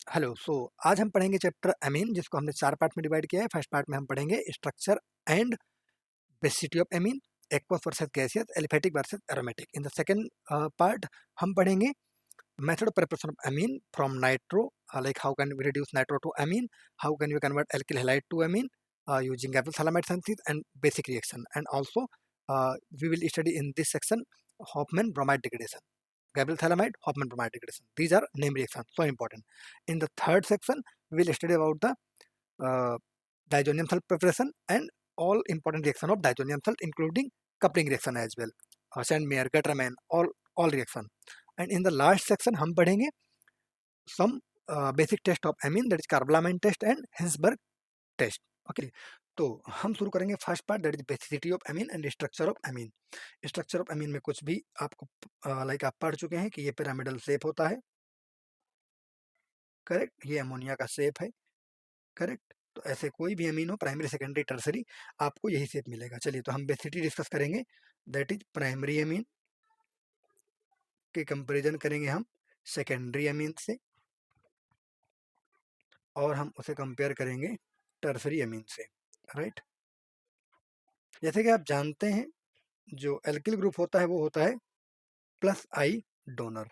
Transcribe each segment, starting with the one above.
Hello. आज हम पढ़ेंगे चैप्टर एमीन, जिसको हमने 4 पार्ट में डिवाइड किया है। फर्स्ट पार्ट में हम पढ़ेंगे structure and basicity of amine, aqueous versus gaseous, aliphatic versus aromatic. In the second part हम पढ़ेंगे method of preparation of amine from nitro, like how can we reduce nitro to amine, how can we convert alkyl halide to amine using Gabel Salamide synthesis and basic reaction. And also we will study in this section Hofmann bromide degradation, Gabel Salamide, Hofmann bromide degradation. These are name reactions, so important. In the third section we will study about the uh, diazonium salt preparation and all important reaction of diazonium salt, including coupling reaction as well, Sandmeyer, Gattermann, all reaction. And in the last section हम पढ़ेंगे some basic test of amine, that is Karpelman test and Hinsberg test. Okay, तो हम शुरू करेंगे first part, that is basicity of amine and structure of amine. Structure of amine में कुछ भी आपको लाइक आप पढ़ चुके हैं कि ये पिरामिडल शेप होता है, करेक्ट। ये अमोनिया का शेप है, करेक्ट। तो ऐसे कोई भी अमीन हो, प्राइमरी सेकेंडरी टर्सरी, आपको यही शेप मिलेगा। चलिए, तो हम बेसिसिटी डिस्कस करेंगे, दैट इज प्राइमरी अमीन के कंपेरिजन करेंगे हम सेकेंडरी अमीन से, और हम उसे कंपेयर करेंगे टर्सरी अमीन से, राइट। जैसे कि आप जानते हैं, जो एल्किल ग्रुप होता है वो होता है प्लस आई डोनर,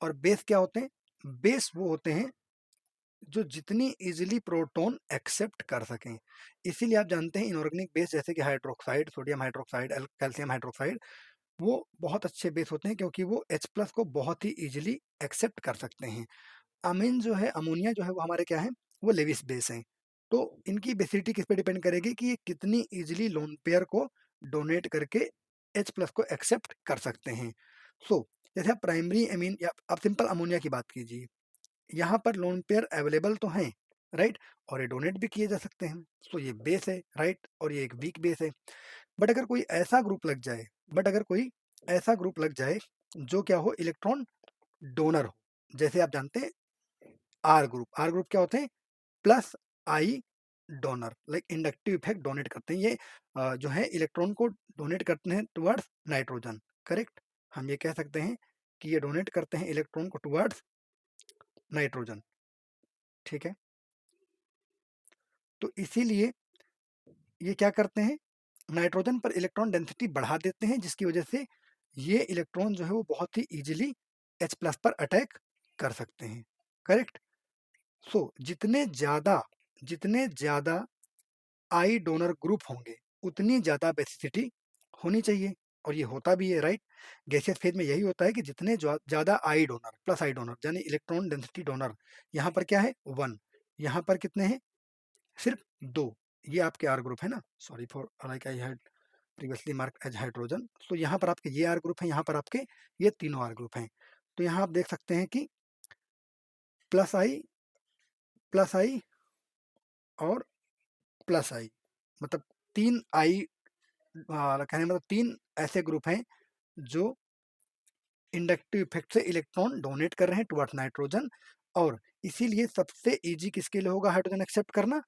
और बेस क्या होते हैं? बेस वो होते हैं जो जितनी इजीली प्रोटॉन एक्सेप्ट कर सकें। इसीलिए आप जानते हैं इनऑर्गेनिक बेस जैसे कि hydroxide, sodium hydroxide, calcium hydroxide, वो बहुत अच्छे बेस होते हैं क्योंकि वो H प्लस को बहुत ही इजीली एक्सेप्ट कर सकते हैं। अमीन जो है, अमोनिया जो है, वो हमारे क्या है, वो लेविस बेस हैं। तो इनकी बेसिसिटी किस पे डिपेंड करेगी कि ये कितनी इजीली लोन पेयर को डोनेट करके H प्लस को एक्सेप्ट कर सकते हैं। जैसे आप प्राइमरी अमीन या आप सिंपल अमोनिया की बात कीजिए, यहाँ पर लोन पेयर अवेलेबल तो हैं, राइट, और ये डोनेट भी किए जा सकते हैं। ये बेस है, राइट, और ये एक वीक बेस है। बट अगर कोई ऐसा ग्रुप लग जाए जो क्या हो, इलेक्ट्रॉन डोनर हो, जैसे आप जानते हैं आर ग्रुप क्या होते हैं? Plus I donor, like inductive effect donate करते हैं। ये जो है इलेक्ट्रॉन को डोनेट करते हैं टुवर्ड्स नाइट्रोजन, करेक्ट। हम ये कह सकते हैं कि ये डोनेट करते हैं इलेक्ट्रॉन को टुवर्ड्स नाइट्रोजन, ठीक है। तो इसीलिए ये क्या करते हैं, नाइट्रोजन पर इलेक्ट्रॉन डेंसिटी बढ़ा देते हैं, जिसकी वजह से ये इलेक्ट्रॉन जो है वो बहुत ही इजीली H प्लस पर अटैक कर सकते हैं, करेक्ट। जितने ज्यादा आई डोनर ग्रुप होंगे उतनी ज्यादा बेसिसिटी होनी चाहिए, और ये होता भी है, राइट। गैसियस फेज में यही होता है कि जितने ज्यादा आई डोनर, प्लस आई डोनर यानी इलेक्ट्रॉन डेंसिटी डोनर, यहाँ पर क्या है 1, यहाँ पर कितने हैं? सिर्फ 2। ये आपके आर ग्रुप है ना, sorry for like I had previously mark as hydrogen. यहाँ पर आपके ये आर ग्रुप है, यहाँ पर आपके ये तीनों आर ग्रुप हैं। तो यहाँ आप देख सकते हैं कि प्लस आई और प्लस आई, मतलब 3 आई, कहने मतलब 3 ऐसे ग्रुप हैं जो इंडक्टिव इफेक्ट से इलेक्ट्रॉन डोनेट कर रहे हैं टुवर्ड्स नाइट्रोजन, और इसीलिए सबसे इजी किसके लिए होगा हाइड्रोजन एक्सेप्ट करना?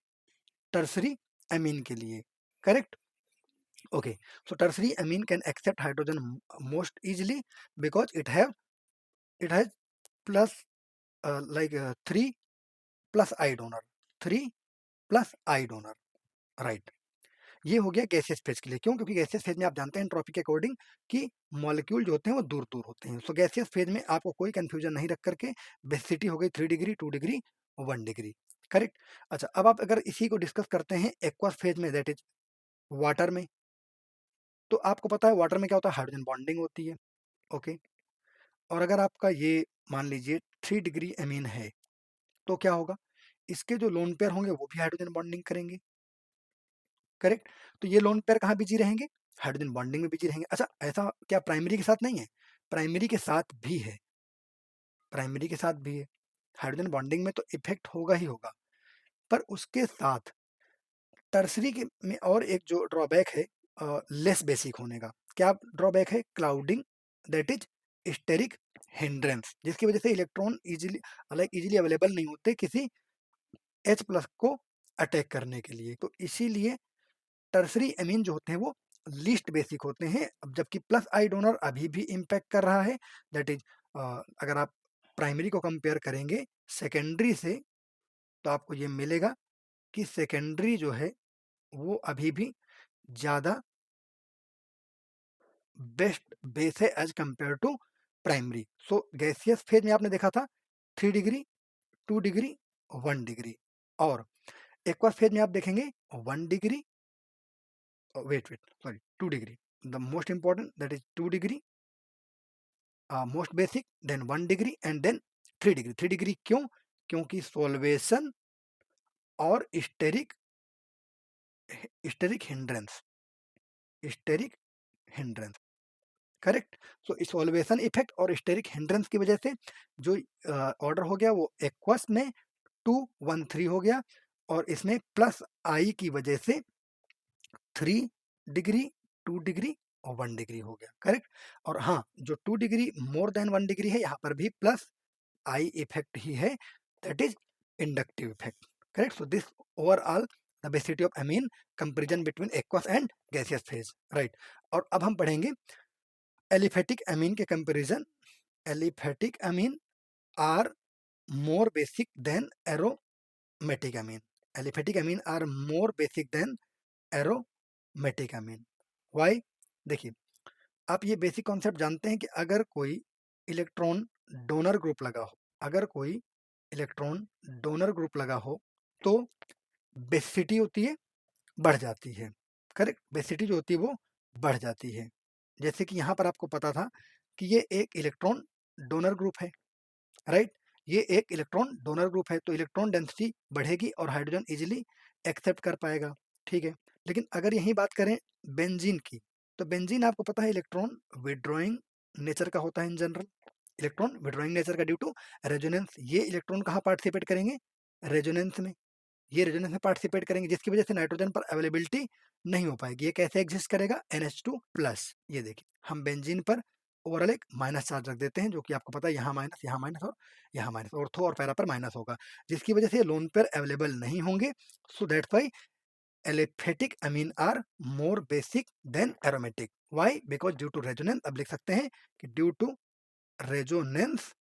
टर्सरी अमीन के लिए, correct. Okay, so tertiary amine can accept hydrogen most easily because it has plus 3 plus I donor, 3 plus I donor, right। ये हो गया गैसियस फेज के लिए। क्यों? क्योंकि गैसियस फेज में आप जानते हैं एंट्रोपी के अकॉर्डिंग कि मॉलिक्यूल जो होते हैं वो दूर दूर होते हैं। गैसियस फेज में आपको कोई कंफ्यूजन नहीं रख करके बेसिसिटी हो गई 3 डिग्री, 2 डिग्री, 1 डिग्री, करेक्ट। अच्छा, अब आप अगर इसी को डिस्कस करते हैं एक्वस फेज में, दैट इज वाटर में, तो आपको पता है वाटर में क्या होता है, हाइड्रोजन बॉन्डिंग होती है, ओके। और अगर आपका ये मान लीजिए 3 डिग्री अमीन है, तो क्या होगा, इसके जो लोन पेयर होंगे वो भी हाइड्रोजन बॉन्डिंग करेंगे, करेक्ट। तो ये लोन पेयर कहाँ बिजी रहेंगे? हाइड्रोजन बॉन्डिंग में बिजी रहेंगे। अच्छा, ऐसा क्या प्राइमरी के साथ नहीं है? प्राइमरी के साथ भी है, प्राइमरी के साथ भी है। हाइड्रोजन बॉन्डिंग में तो इफेक्ट होगा ही होगा, पर उसके साथ टर्सरी के में और एक जो ड्रॉबैक है लेस बेसिक होने का। क्या ड्रॉबैक है? Crowding, that is steric hindrance, जिसकी वजह से इलेक्ट्रॉन इजीली अवेलेबल नहीं होते किसी H प्लस को अटैक करने के लिए। तो इसीलिए टर्सरी अमीन जो होते हैं वो लीस्ट बेसिक होते हैं। अब जबकि प्लस आई डोनर अभी भी इम्पैक्ट कर रहा है, दैट इज अगर आप प्राइमरी को कंपेयर करेंगे सेकेंडरी से तो आपको ये मिलेगा कि सेकेंडरी जो है वो अभी भी ज़्यादा बेस्ट बेस है as compare to primary. So gaseous phase में आपने देखा था 3 डिग्री, 2 डिग्री, 1 डिग्री, और एक्वस फेज में आप देखेंगे 1 degree, wait sorry 2 degree, the most important that is 2 degree, most basic, then 1 degree and then 3 degree. 3 degree क्यों? क्योंकि सोल्वेशन और steric hindrance, steric hindrance, correct. So solvation effect और steric hindrance की वजह से जो ऑर्डर हो गया वो एक्वस में 213 हो गया, और इसमें प्लस आई की वजह से 3 डिग्री, 2 डिग्री और 1 डिग्री हो गया, करेक्ट। और हाँ, जो 2 डिग्री मोर देन 1 डिग्री है यहाँ पर भी प्लस आई इफेक्ट ही है, that is inductive effect, correct. So this overall the basicity of amine, comparison between aqueous and gaseous phase, right. और अब हम पढ़ेंगे एलिफेटिक एमीन के कंपेरिजन। Aliphatic amine are more basic than aromatic amine. Aliphatic amine are more basic than aromatic amine. Why? देखिए, आप ये basic concept जानते हैं कि अगर कोई इलेक्ट्रॉन डोनर ग्रुप लगा हो, अगर कोई इलेक्ट्रॉन डोनर ग्रुप लगा हो तो बेसिसिटी होती है, बढ़ जाती है, करेक्ट। बेसिसिटी जो होती है वो बढ़ जाती है। जैसे कि यहाँ पर आपको पता था कि ये एक इलेक्ट्रॉन डोनर ग्रुप है, राइट। ये एक इलेक्ट्रॉन डोनर ग्रुप है तो इलेक्ट्रॉन डेंसिटी बढ़ेगी और हाइड्रोजन इजीली एक्सेप्ट कर पाएगा, ठीक है। लेकिन अगर यही बात करें बेंजीन की, तो बेंजीन आपको पता है इलेक्ट्रॉन विड्रॉइंग नेचर का होता है in general, electron withdrawing nature का ड्यू टू रेजोनेंस। ये इलेक्ट्रॉन कहाँ पार्टिसिपेट करेंगे? रेजोनेंस में। ये रेजोनेंस में पार्टिसिपेट करेंगे, जिसकी वजह से नाइट्रोजन पर अवेलेबिलिटी नहीं हो पाएगी। ये कैसे एग्जिस्ट करेगा? NH2 plus. ये देखिए, हम बेंजीन पर ओवरऑल एक माइनस चार्ज रख देते हैं, जो कि आपको पता है यहाँ माइनस और यहाँ माइनस, ऑर्थो और पैरा पर माइनस होगा, जिसकी वजह से लोन पेयर अवेलेबल नहीं होंगे। So that's why aliphatic amine are more basic than aromatic. Why? Because due to resonance. अब लिख सकते हैं कि due to resonance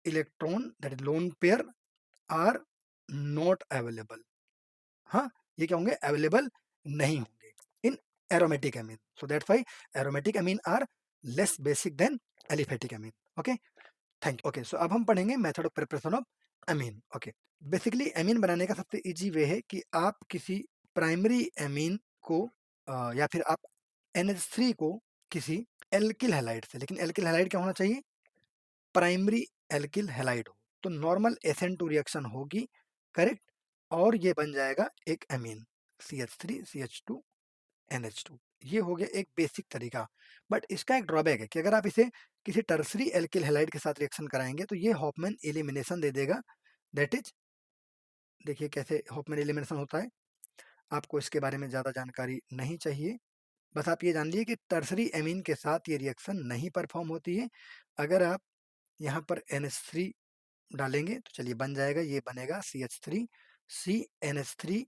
electron that is lone pair are not available. हाँ, ये क्या होंगे? अवेलेबल नहीं होंगे इन aromatic amine. So that's why aromatic amine are less basic than aliphatic Amin. Okay, thank you. Okay, so अब हम पढ़ेंगे method of preparation of amine. Okay, basically amine बनाने का सबसे इजी वे है कि आप किसी प्राइमरी अमीन को या फिर आप NH3 को किसी एल्किल हैलाइड से, लेकिन एल्किल हैलाइड क्या होना चाहिए? प्राइमरी एल्किल हैलाइड हो, तो नॉर्मल SN2 रिएक्शन होगी, करेक्ट, और ये बन जाएगा एक अमीन CH3 CH2 NH2। ये हो गया एक बेसिक तरीका। बट इसका एक ड्रॉबैक है कि अगर आप इसे किसी टर्सरी एल्किल हैलाइड के साथ रिएक्शन कराएंगे तो ये हॉफमैन एलिमिनेशन दे देगा। दैट इज, देखिए कैसे हॉफमैन एलिमिनेशन होता है, आपको इसके बारे में ज़्यादा जानकारी नहीं चाहिए, बस आप ये जान लीजिए कि टर्सरी एमीन के साथ ये रिएक्शन नहीं परफॉर्म होती है। अगर आप यहाँ पर NH3 डालेंगे तो चलिए बन जाएगा, ये बनेगा CH3 CNH3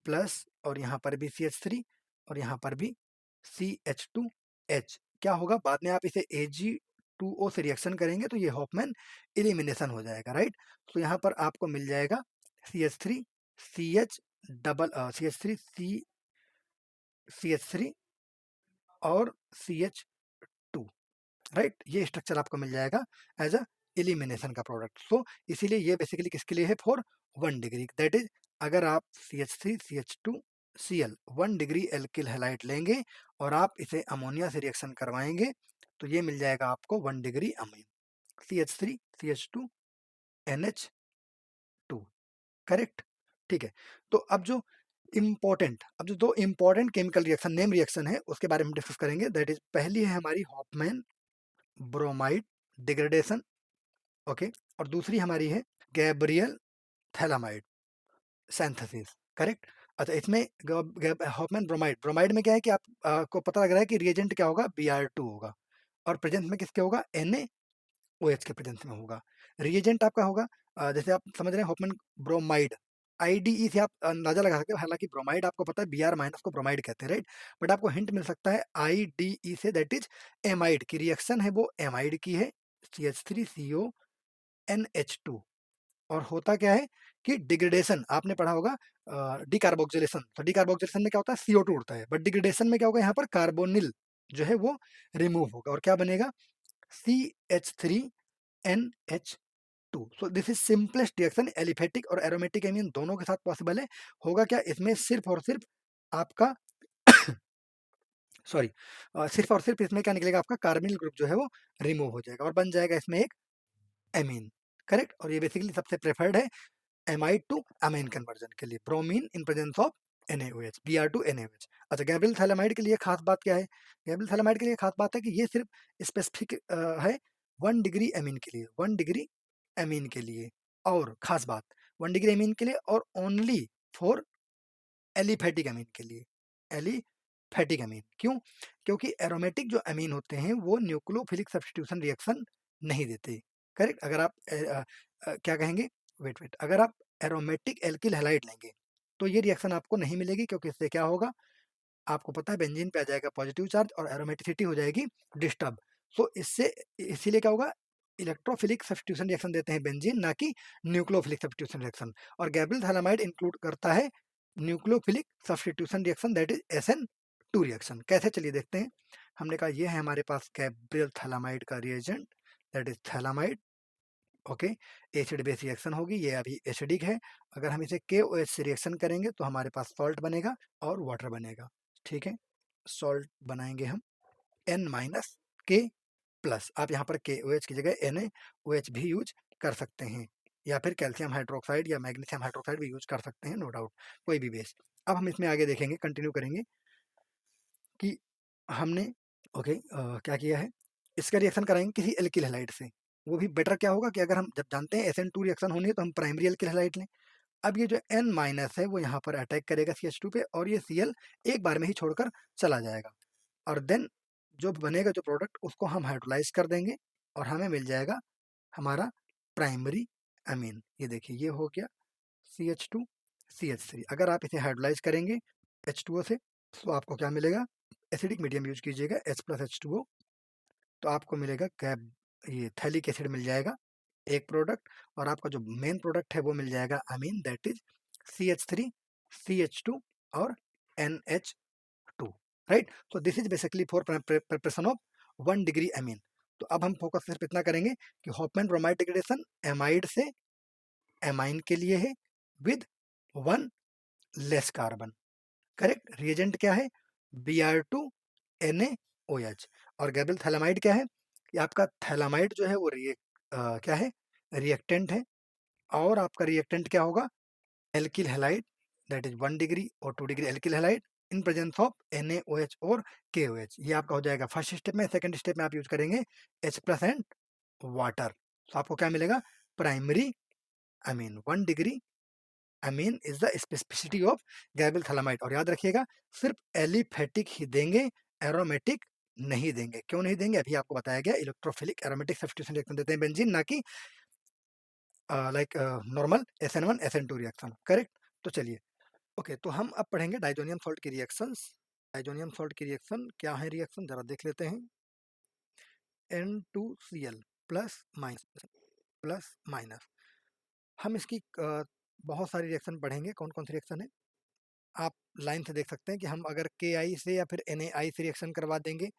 प्लस, और यहाँ पर भी CH3 और यहाँ पर भी CH2H। क्या होगा बाद में? आप इसे Ag2O से रिएक्शन करेंगे तो ये हॉफमैन एलिमिनेशन हो जाएगा, राइट। तो यहाँ पर आपको मिल जाएगा CH3 CH double CH3 CH3 और CH2, राइट। ये स्ट्रक्चर आपको मिल जाएगा एज अ एलिमिनेशन का प्रोडक्ट। सो इसीलिए ये बेसिकली किसके लिए है? For 1 degree. दैट इज, अगर आप CH3 CH2 Cl 1 degree alkyl halide लेंगे और आप इसे अमोनिया से रिएक्शन करवाएंगे तो ये मिल जाएगा आपको 1 degree amine CH3 CH2 NH2, correct, ठीक है। तो अब जो दो important chemical reaction, name reaction है, उसके बारे में डिस्कस करेंगे। दैट इज, पहली है हमारी हॉफमैन ब्रोमाइड डिग्रेडेशन, ओके, और दूसरी हमारी है गैब्रियल थैलामाइड सिंथेसिस, करेक्ट। अच्छा, इसमें हॉफमैन ब्रोमाइड में क्या है कि आप को पता लग रहा है कि रिएजेंट क्या होगा? Br2 होगा, और प्रेजेंस में किसके होगा? NaOH के प्रेजेंस में होगा। रिएजेंट आपका होगा जैसे आप समझ रहे हैं हॉफमैन ब्रोमाइड, IDE से आप अंदाजा लगा सकते हो। हालांकि ब्रोमाइड आपको पता है Br माइनस को ब्रोमाइड कहते हैं, राइट, बट आपको हिंट मिल सकता है IDE से, दैट इज एमाइड की रिएक्शन है, वो एमाइड की है, CH3CO NH2। और होता क्या है कि डिग्रेडेशन आपने पढ़ा होगा, डिकार्बोक्सिलेशन। तो डिकार्बोक्सिलेशन में क्या होता है, CO2 उड़ता है, बट डिग्रेडेशन में क्या होगा, यहाँ पर कार्बोनिल जो है वो रिमूव होगा और क्या बनेगा, CH3NH2। So this is simplest reaction, aliphatic और एरोमेटिक एमीन दोनों के साथ पॉसिबल है। होगा क्या, इसमें सिर्फ और सिर्फ आपका सॉरी सिर्फ और सिर्फ इसमें क्या निकलेगा, आपका कार्बोनिल ग्रुप जो है वो रिमूव हो जाएगा और बन जाएगा इसमें एक एमीन। करेक्ट। और ये बेसिकली सबसे प्रेफर्ड है एमाइड टू अमीन कन्वर्जन के लिए, bromine in presence of NaOH, Br2 NaOH। अच्छा, गैब्रियल थैलामाइड के लिए खास बात क्या है, गैब्रियल थैलामाइड के लिए खास बात है कि ये सिर्फ स्पेसिफिक है 1 डिग्री एमीन के लिए, 1 डिग्री एमीन के लिए। और खास बात 1 डिग्री एमीन के लिए और ओनली फॉर एलिफेटिक अमीन के लिए, एलिफेटिक अमीन। क्यों, क्योंकि एरोमेटिक जो अमीन होते हैं वो न्यूक्लियोफिलिक सब्स्टिट्यूशन रिएक्शन नहीं देते। करेक्ट। अगर आप क्या कहेंगे, वेट अगर आप एरोमेटिक एल्किल हैलाइड लेंगे तो ये रिएक्शन आपको नहीं मिलेगी, क्योंकि इससे क्या होगा, आपको पता है बेंजीन पे आ जाएगा पॉजिटिव चार्ज और एरोमेटिसिटी हो जाएगी डिस्टर्ब। सो इससे इसीलिए क्या होगा, इलेक्ट्रोफिलिक सब्स्टिट्यूशन रिएक्शन देते हैं बेंजीन, ना कि न्यूक्लियोफिलिक सब्स्टिट्यूशन रिएक्शन। और गैब्रियल थैलामाइड इंक्लूड करता है nucleophilic substitution reaction, that is SN2 reaction. कैसे, चलिए देखते हैं। हमने कहा ये है हमारे पास गैब्रियल थैलामाइड का reagent, that is phthalimide. Okay, acid base reaction होगी, ये अभी एसिडिक है। अगर हम इसे KOH से रिएक्शन करेंगे तो हमारे पास सॉल्ट बनेगा और वाटर बनेगा। ठीक है, सॉल्ट बनाएंगे हम N-K+। आप यहाँ पर KOH की जगह NaOH भी यूज कर सकते हैं, या फिर कैल्शियम हाइड्रोक्साइड या मैग्नीशियम हाइड्रोक्साइड भी यूज कर सकते हैं, नो डाउट, कोई भी बेस। अब हम इसमें आगे देखेंगे, कंटिन्यू करेंगे कि हमने ओके क्या किया है, इसका रिएक्शन कराएंगे किसी एल्किल हैलाइड से। वो भी बेटर क्या होगा कि अगर हम जब जानते हैं SN2 रिएक्शन होनी है तो हम प्राइमरी एल्किल हैलाइड लें। अब ये जो N- है वो यहाँ पर अटैक करेगा CH2 पे और ये Cl एक बार में ही छोड़कर चला जाएगा। और देन जो बनेगा जो प्रोडक्ट उसको हम हाइड्रोलाइज कर देंगे और हमें मिल जाएगा हमारा प्राइमरी अमीन। ये देखिए ये हो गया CH2 CH3। अगर आप इसे हाइड्रोलाइज करेंगे H2O से तो आपको क्या मिलेगा, एसिडिक मीडियम यूज कीजिएगा H+H2O, तो आपको मिलेगा कैब, ये थैलिक एसिड मिल जाएगा एक प्रोडक्ट, और आपका जो मेन प्रोडक्ट है वो मिल जाएगा अमीन, दैट इज CH3 CH2 और NH2। राइट। तो this is basically for preparation of 1 degree amine. तो अब हम फोकस सिर्फ इतना करेंगे कि हॉफमैन ब्रोमाइड डिग्रेडेशन एमाइड से एमाइन के लिए है with 1 less carbon. Correct. Reagent क्या है, Br2 NaOH। और गैब्रियल थैलामाइड क्या है, कि आपका थैलामाइड जो है वो क्या है, रिएक्टेंट है। और आपका रिएक्टेंट क्या होगा, alkyl halide, that is 1 degree और 2 degree alkyl halide in presence of NaOH और KOH। ये आपका हो जाएगा फर्स्ट स्टेप में। सेकंड स्टेप में आप यूज करेंगे H+ एंड वाटर। तो आपको क्या मिलेगा, primary amine, 1 degree amine is the specificity of Gabriel phthalimide. और याद रखिएगा सिर्फ एलिफेटिक ही देंगे, एरोमेटिक नहीं देंगे। क्यों नहीं देंगे, अभी आपको बताया गया, इलेक्ट्रोफिलिक एरोमेटिक सब्स्टिट्यूशन रिएक्शन देते हैं बेंजीन, ना कि like normal SN1 SN2 reaction. Correct. तो चलिए ओके, तो हम अब पढ़ेंगे डाइजोनियम सॉल्ट की रिएक्शंस। डाइजोनियम सॉल्ट की रिएक्शन क्या है, रिएक्शन जरा देख लेते हैं। N2Cl plus minus. हम इसकी बहुत सारी रिएक्शन पढ़ेंगे। कौन कौन सी रिएक्शन है, आप लाइन से देख सकते हैं कि हम अगर Ki से या फिर Na से रिएक्शन करवा देंगे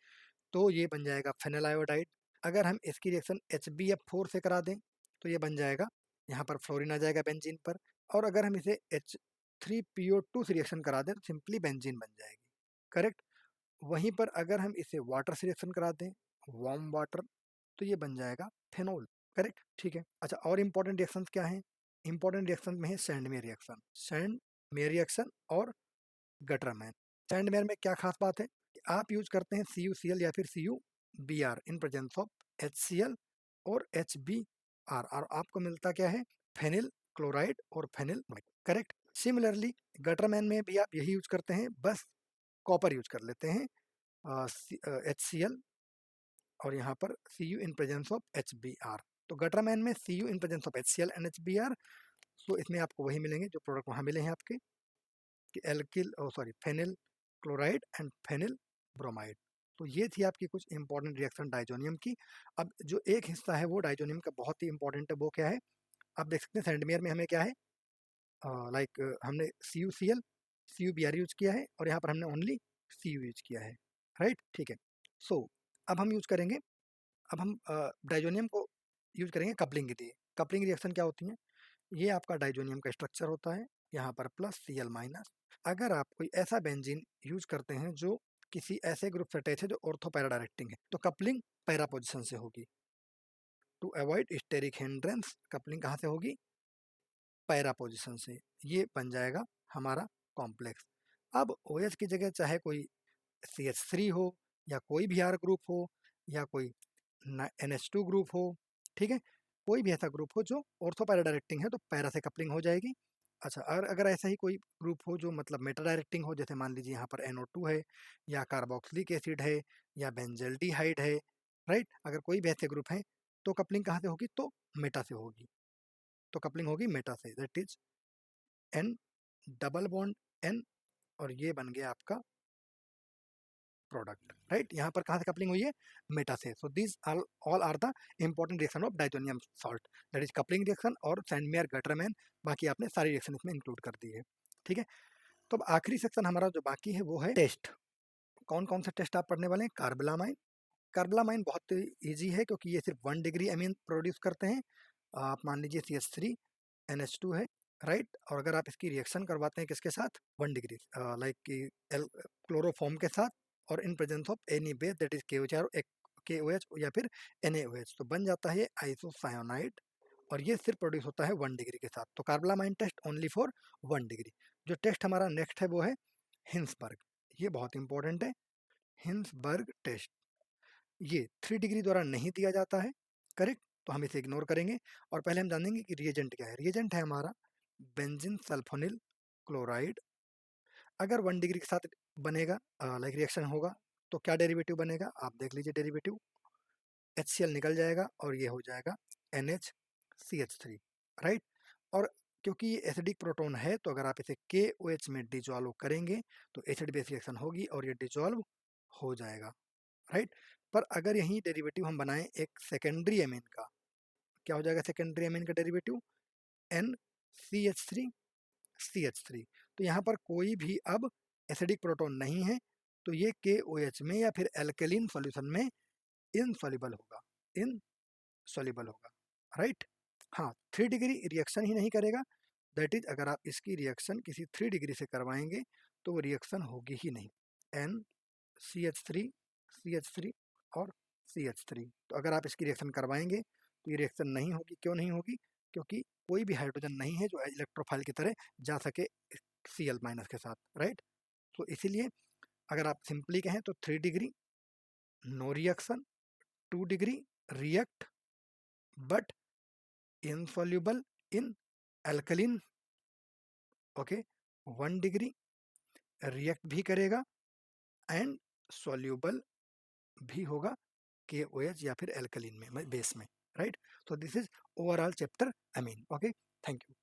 तो ये बन जाएगा फेनल आयोडाइड। अगर हम इसकी रिएक्शन HbF4 से करा दें तो ये बन जाएगा, यहाँ पर फ्लोरीन आ जाएगा बेंजीन पर। और अगर हम इसे H3PO2 से रिएक्शन करा दें तो सिंपली बेंजीन बन जाएगी। करेक्ट। वहीं पर अगर हम इसे वाटर से रिएक्शन करा दें, वार्म वाटर, तो ये बन जाएगा फेनोल। करेक्ट। ठीक है। अच्छा, और इंपॉर्टेंट रिएक्शंस क्या हैं, इंपॉर्टेंट रिएक्शन में है सैंडमेयर रिएक्शन, सैंडमेयर रिएक्शन और गटरमैन। सैंडमेयर में क्या खास बात है, कि आप यूज करते हैं CuCl या फिर CuBr in presence of HCl और HBr, और आपको मिलता क्या है, फेनिल क्लोराइड और फेनिल। करेक्ट। सिमिलरली गटरमैन में भी आप यही यूज करते हैं, बस कॉपर यूज कर लेते हैं, HCl और यहाँ पर Cu in presence of HBr। तो गटरमैन में Cu in presence of HCl and HBr। तो इसमें आपको वही मिलेंगे जो प्रोडक्ट वहाँ मिले हैं आपके, कि alkyl phenyl chloride and phenyl bromide. तो ये थी आपकी कुछ इंपॉर्टेंट रिएक्शन डाइजोनियम की। अब जो एक हिस्सा है वो डाइजोनियम का बहुत ही इंपॉर्टेंट है, वो क्या है? आप देख सकते हैं सेंडमेयर में हमें क्या है, लाइक हमने CuCl CuBr यूज किया है और यहाँ पर हमने ओनली Cu यूज किया है, राइट? ठीक है। सो अब हम यूज करेंगे, अब हम डाइजोनियम को यूज करेंगे कपलिंग के लिए। कपलिंग रिएक्शन क्या होती है? ये आपका डाइजोनियम का स्ट्रक्चर होता है, यहाँ पर प्लस Cl माइनस। अगर आप कोई ऐसा बेंजीन यूज करते हैं जो किसी ऐसे ग्रुप से अटैच है जो ऑर्थो पैरा डायरेक्टिंग है, तो कपलिंग पैरा पोजिशन से होगी। To avoid steric hindrance, coupling कहाँ से होगी? पैरा पोजिशन से। ये बन जाएगा हमारा कॉम्प्लेक्स। अब OH की जगह चाहे कोई CH3 हो या कोई भी R ग्रुप हो या कोई NH2 ग्रुप हो, ठीक है, कोई भी ऐसा ग्रुप हो जो ऑर्थो पैरा डायरेक्टिंग है तो पैरा से कपलिंग हो जाएगी। अच्छा, अगर ऐसा ही कोई ग्रुप हो जो मतलब मेटा डायरेक्टिंग हो, जैसे मान लीजिए यहाँ पर NO2 है या कार्बोक्सिलिक एसिड है या बेंजल्डिहाइड है, राइट, अगर कोई भी ऐसे ग्रुप है तो कपलिंग कहाँ से होगी? तो मेटा से होगी। तो कपलिंग होगी मेटा से, that is N double bond N, और ये बन गया आपका प्रोडक्ट, राइट? यहाँ पर कहाँ से कपलिंग हुई है? मेटा से। So this all are the important reaction of diazonium salt, that is coupling reaction और सैंडमेयर गटरमैन। बाकी आपने सारी रिएक्शन इसमें इंक्लूड कर दी है, ठीक है। तो अब आखिरी सेक्शन हमारा जो बाकी है वो है टेस्ट। कौन कौन से टेस्ट आप पढ़ने वाले हैं? कार्बलामाइन। कार्बलामाइन बहुत ईजी है क्योंकि ये सिर्फ 1 डिग्री अमीन प्रोड्यूस करते हैं। आप मान लीजिए CH3 NH2 है, राइट, और अगर आप इसकी रिएक्शन करवाते हैं किसके साथ? 1 डिग्री, लाइक कि क्लोरोफॉर्म के साथ, और in presence of any base that is KOH और KOH या फिर NaOH, तो बन जाता है आइसोसायोनाइड, और ये सिर्फ प्रोड्यूस होता है 1 डिग्री के साथ। तो कार्बलामाइन टेस्ट ओनली फॉर 1 डिग्री। जो टेस्ट हमारा नेक्स्ट है वो है हिंसबर्ग। ये बहुत इंपॉर्टेंट है, हिंसबर्ग टेस्ट। ये 3 डिग्री द्वारा नहीं दिया जाता है, करेक्ट, तो हम इसे इग्नोर करेंगे। और पहले हम जानेंगे कि रिएजेंट क्या है। रिएजेंट है हमारा बेंजीन सल्फोनिल क्लोराइड। अगर 1 डिग्री के साथ बनेगा, लाइक रिएक्शन होगा, तो क्या डेरिवेटिव बनेगा? आप देख लीजिए डेरिवेटिव, HCl निकल जाएगा और ये हो जाएगा NHCH3, राइट। और क्योंकि ये एसिडिक प्रोटोन है तो अगर आप इसे KOH में डिजॉल्व करेंगे तो एसिड बेस रिएक्शन होगी और ये डिजॉल्व हो जाएगा, राइट। पर अगर यही डेरिवेटिव हम बनाएं एक सेकेंडरी एमीन का, क्या हो जाएगा सेकेंडरी एमीन का डेरिवेटिव? NCH3CH3। तो यहाँ पर कोई भी अब एसिडिक प्रोटोन नहीं है, तो ये KOH में या फिर एल्केलिन सॉल्यूशन में इनसॉल्युबल होगा, इनसॉल्युबल होगा, राइट। हाँ, 3 डिग्री रिएक्शन ही नहीं करेगा, दैट इज अगर आप इसकी रिएक्शन किसी 3 डिग्री से करवाएंगे तो वो रिएक्शन होगी ही नहीं। NCH3CH3 और CH3, तो अगर आप इसकी रिएक्शन करवाएंगे तो ये रिएक्शन नहीं होगी। क्यों नहीं होगी? क्योंकि कोई भी हाइड्रोजन नहीं है जो इलेक्ट्रोफाइल की तरह जा सके Cl माइनस के साथ, राइट। तो इसीलिए अगर आप सिंपली कहें तो 3 degree no reaction, 2 degree react but insoluble in alkaline, okay, 1 degree react भी करेगा एंड सॉल्युबल भी होगा KOH या फिर एल्कलिन में, बेस में, right. So this is overall chapter amine. Okay, thank you.